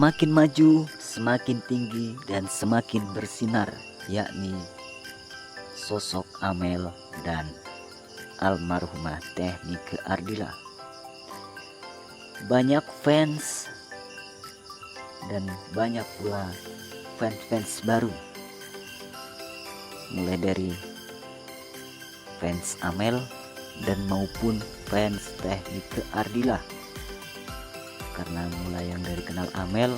semakin maju, semakin tinggi dan semakin bersinar, yakni sosok Amel dan almarhumah Teh Nike Ardila. Banyak fans dan banyak pula fans baru, mulai dari fans Amel dan maupun fans Teh Nike Ardila, karena mulai yang dari kenal Amel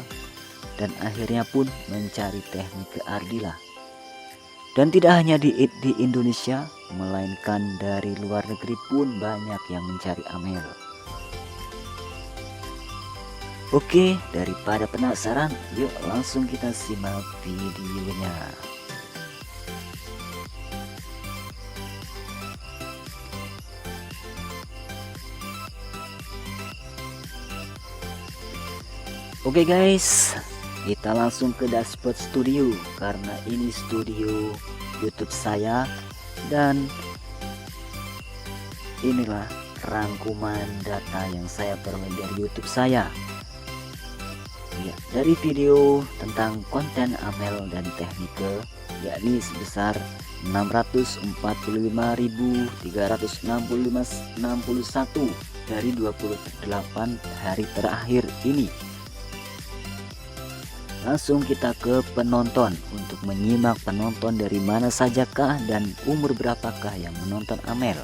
dan akhirnya pun mencari Teh Nike Ardila. Dan tidak hanya di Indonesia, melainkan dari luar negeri pun banyak yang mencari Amel. Oke, daripada penasaran, yuk langsung kita simak videonya. Oke guys, kita langsung ke dashboard studio karena ini studio YouTube saya, dan inilah rangkuman data yang saya peroleh dari YouTube saya. Ya, dari video tentang konten Amel dan Teh Nike, yakni sebesar 645.361 dari 28 hari terakhir ini. Langsung kita ke penonton untuk menyimak penonton dari mana sajakah dan umur berapakah yang menonton Amel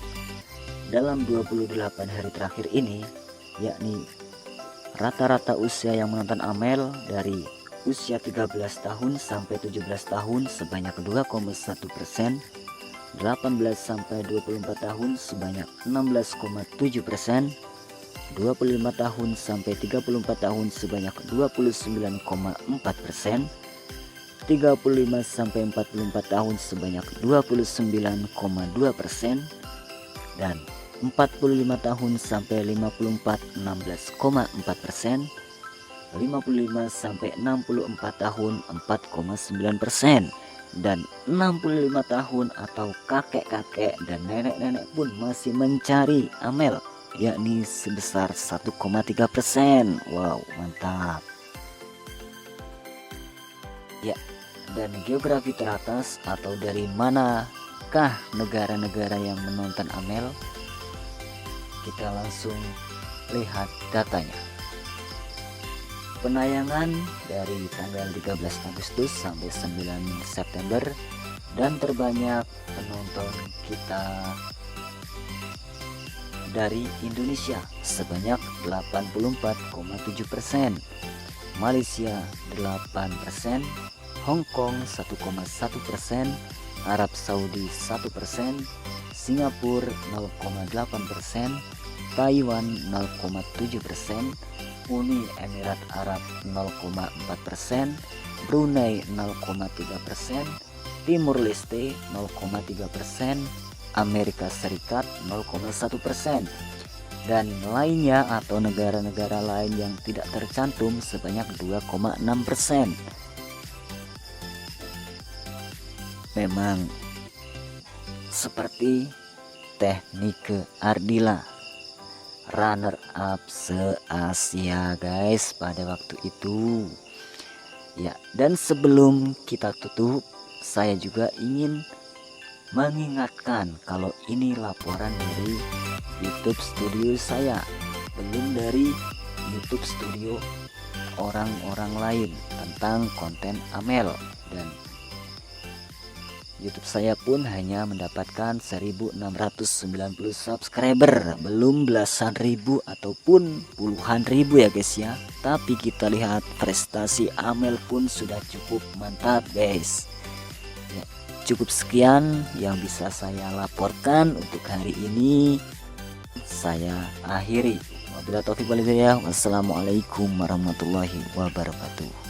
dalam 28 hari terakhir ini, yakni rata-rata usia yang menonton Amel dari usia 13 tahun sampai 17 tahun sebanyak 2,1%, 18 sampai 24 tahun sebanyak 16,7%, 25 tahun sampai 34 tahun sebanyak 29,4%, 35 sampai 44 tahun sebanyak 29,2%, dan 45 tahun sampai 54 16,4%, 55 sampai 64 tahun 4,9%, dan 65 tahun atau kakek-kakek dan nenek-nenek pun masih mencari Amel, yakni sebesar 1,3%. Wow, mantap. Ya, dan geografi teratas atau dari manakah negara-negara yang menonton Amel, kita langsung lihat datanya. Penayangan dari tanggal 13 Agustus sampai 9 September, dan terbanyak penonton kita dari Indonesia sebanyak 84,7%, Malaysia 8%, Hong Kong 1,1%, Arab Saudi 1%, Singapura 0,8%, Taiwan 0,7%, Uni Emirat Arab 0,4%, Brunei 0,3%, Timur Leste 0,3%, Amerika Serikat 0,1%, dan lainnya atau negara-negara lain yang tidak tercantum sebanyak 2,6%. Memang seperti Teh Nike Ardila, runner up se-Asia guys pada waktu itu. Ya, dan sebelum kita tutup, saya juga ingin mengingatkan kalau ini laporan dari YouTube studio saya, belum dari YouTube studio orang-orang lain tentang konten Amel, dan YouTube saya pun hanya mendapatkan 1690 subscriber, belum belasan ribu ataupun puluhan ribu ya guys ya. Tapi kita lihat prestasi Amel pun sudah cukup mantap guys. Ya, cukup sekian yang bisa saya laporkan untuk hari ini. Saya akhiri. Wabillahi taufiq wal hidayah. Wassalamualaikum warahmatullahi wabarakatuh.